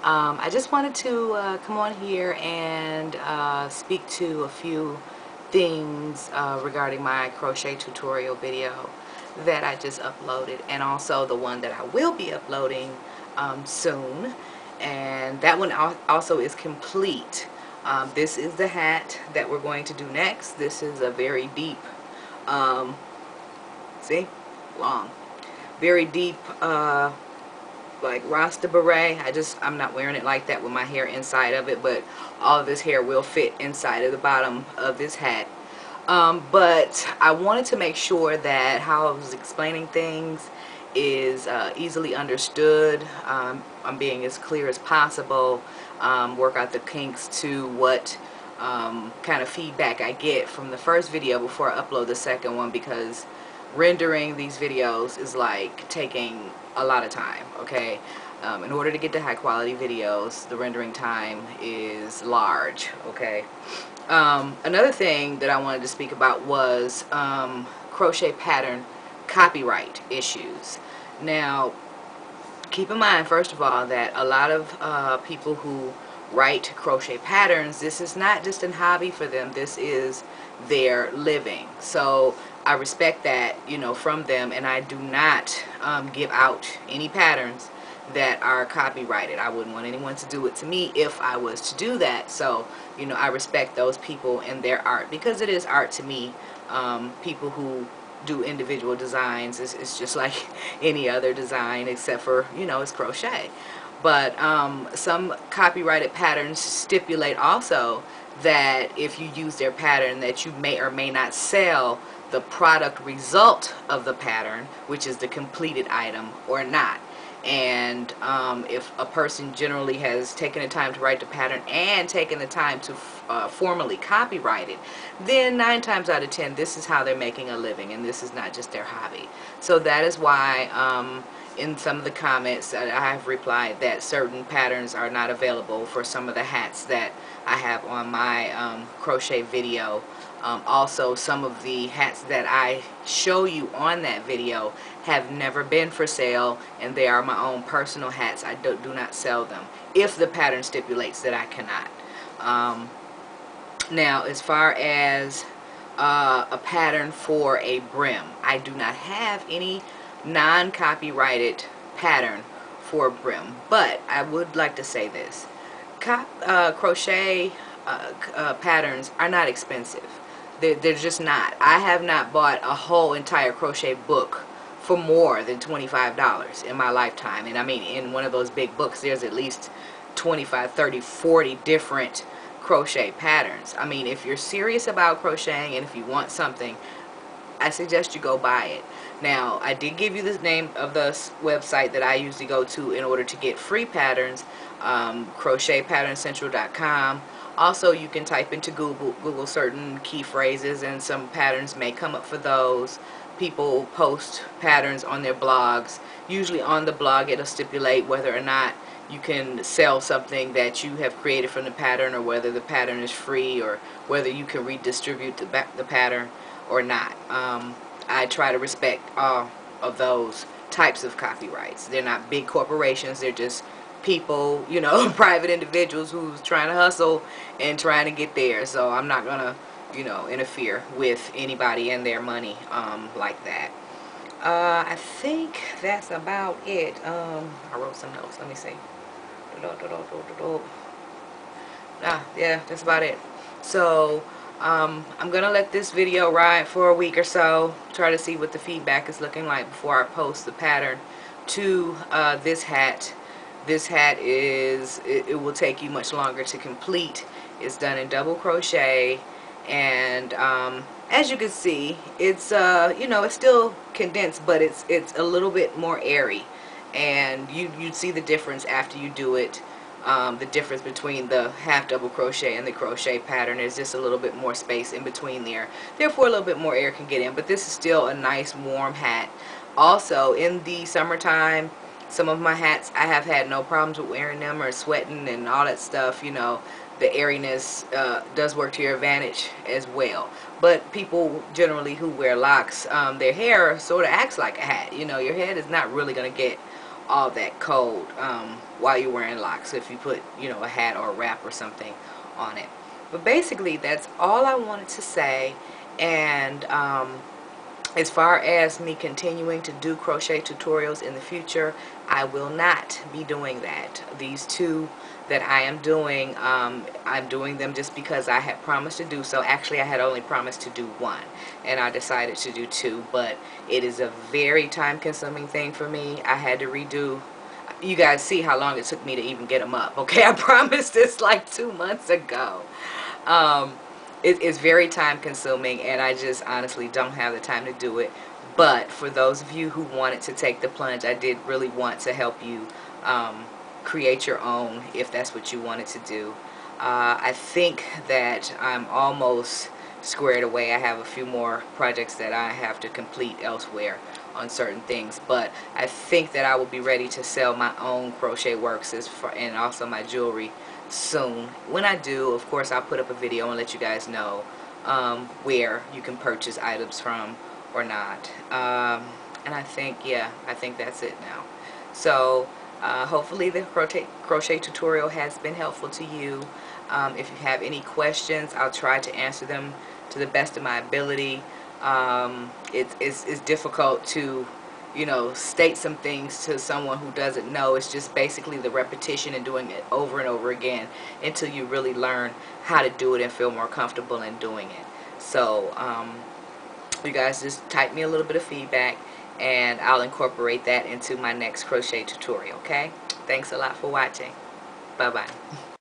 I just wanted to come on here and speak to a few things regarding my crochet tutorial video that I just uploaded, and also the one that I will be uploading soon, and that one also is complete. This is the hat that we're going to do next. This is a very deep, see, long, very deep like Rasta beret. I'm not wearing it like that with my hair inside of it, but all of this hair will fit inside of the bottom of this hat. But I wanted to make sure that how I was explaining things is easily understood. I'm being as clear as possible, work out the kinks to what kind of feedback I get from the first video before I upload the second one, because rendering these videos is like taking a lot of time, okay? In order to get to high quality videos, the rendering time is large, okay? Another thing that I wanted to speak about was crochet pattern copyright issues. Now, keep in mind, first of all, that a lot of people who write crochet patterns, this is not just a hobby for them, this is their living. So I respect that, you know, from them, and I do not give out any patterns that are copyrighted. I wouldn't want anyone to do it to me if I was to do that. So, you know, I respect those people and their art, because it is art to me. People who do individual designs, it's just like any other design, except for, you know, it's crochet. But some copyrighted patterns stipulate also that if you use their pattern, that you may or may not sell the product result of the pattern, which is the completed item, or not. And if a person generally has taken the time to write the pattern and taken the time to formally copyright it, then 9 times out of 10 this is how they're making a living, and this is not just their hobby. So that is why in some of the comments I have replied that certain patterns are not available for some of the hats that I have on my crochet video. Also, some of the hats that I show you on that video have never been for sale, and they are my own personal hats. I do not sell them if the pattern stipulates that I cannot. Now, as far as a pattern for a brim, I do not have any non-copyrighted pattern for a brim, but I would like to say this: crochet patterns are not expensive. They're just not. I have not bought a whole entire crochet book for more than $25 in my lifetime. And I mean, in one of those big books, there's at least 25, 30, 40 different crochet patterns. I mean, if you're serious about crocheting and if you want something, I suggest you go buy it. Now, I did give you the name of the website that I usually go to in order to get free patterns, crochetpatternCentral.com. Also, you can type into Google certain key phrases, and some patterns may come up for those. People post patterns on their blogs. Usually on the blog it'll stipulate whether or not you can sell something that you have created from the pattern, or whether the pattern is free, or whether you can redistribute the pattern or not. I try to respect all of those types of copyrights. They're not big corporations, they're just people, you know, private individuals who's trying to hustle and trying to get there. So I'm not gonna, you know, interfere with anybody and their money like that. I think that's about it. I wrote some notes. Let me see. Yeah, that's about it. So I'm gonna let this video ride for a week or so, try to see what the feedback is looking like before I post the pattern to this hat. This hat it will take you much longer to complete. It's done in double crochet, and as you can see, it's you know, it's still condensed, but it's a little bit more airy, and you'd see the difference after you do it. The difference between the half double crochet and the crochet pattern is just a little bit more space in between there, therefore a little bit more air can get in. But this is still a nice warm hat. Also, in the summertime, some of my hats, I have had no problems with wearing them or sweating and all that stuff. You know, the airiness does work to your advantage as well. But people generally who wear locks, their hair sort of acts like a hat. You know, your head is not really going to get all that cold while you're wearing locks. So if you put, you know, a hat or a wrap or something on it. But basically, that's all I wanted to say. And as far as me continuing to do crochet tutorials in the future, I will not be doing that. These two that I am doing, I'm doing them just because I had promised to do so. Actually, I had only promised to do one, and I decided to do two, but it is a very time-consuming thing for me. I had to redo. You guys see how long it took me to even get them up, okay? I promised this like 2 months ago. It's very time consuming, and I just honestly don't have the time to do it. But for those of you who wanted to take the plunge, I did really want to help you create your own if that's what you wanted to do. I think that I'm almost squared away. I have a few more projects that I have to complete elsewhere on certain things, but I think that I will be ready to sell my own crochet works and also my jewelry soon. When I do, of course, I'll put up a video and let you guys know where you can purchase items from or not. And I think, yeah, I think that's it now. So hopefully the crochet tutorial has been helpful to you. If you have any questions, I'll try to answer them to the best of my ability. It's difficult to, you know, state some things to someone who doesn't know. It's just basically the repetition and doing it over and over again until you really learn how to do it and feel more comfortable in doing it. So you guys just type me a little bit of feedback, and I'll incorporate that into my next crochet tutorial, okay? Thanks a lot for watching. Bye-bye.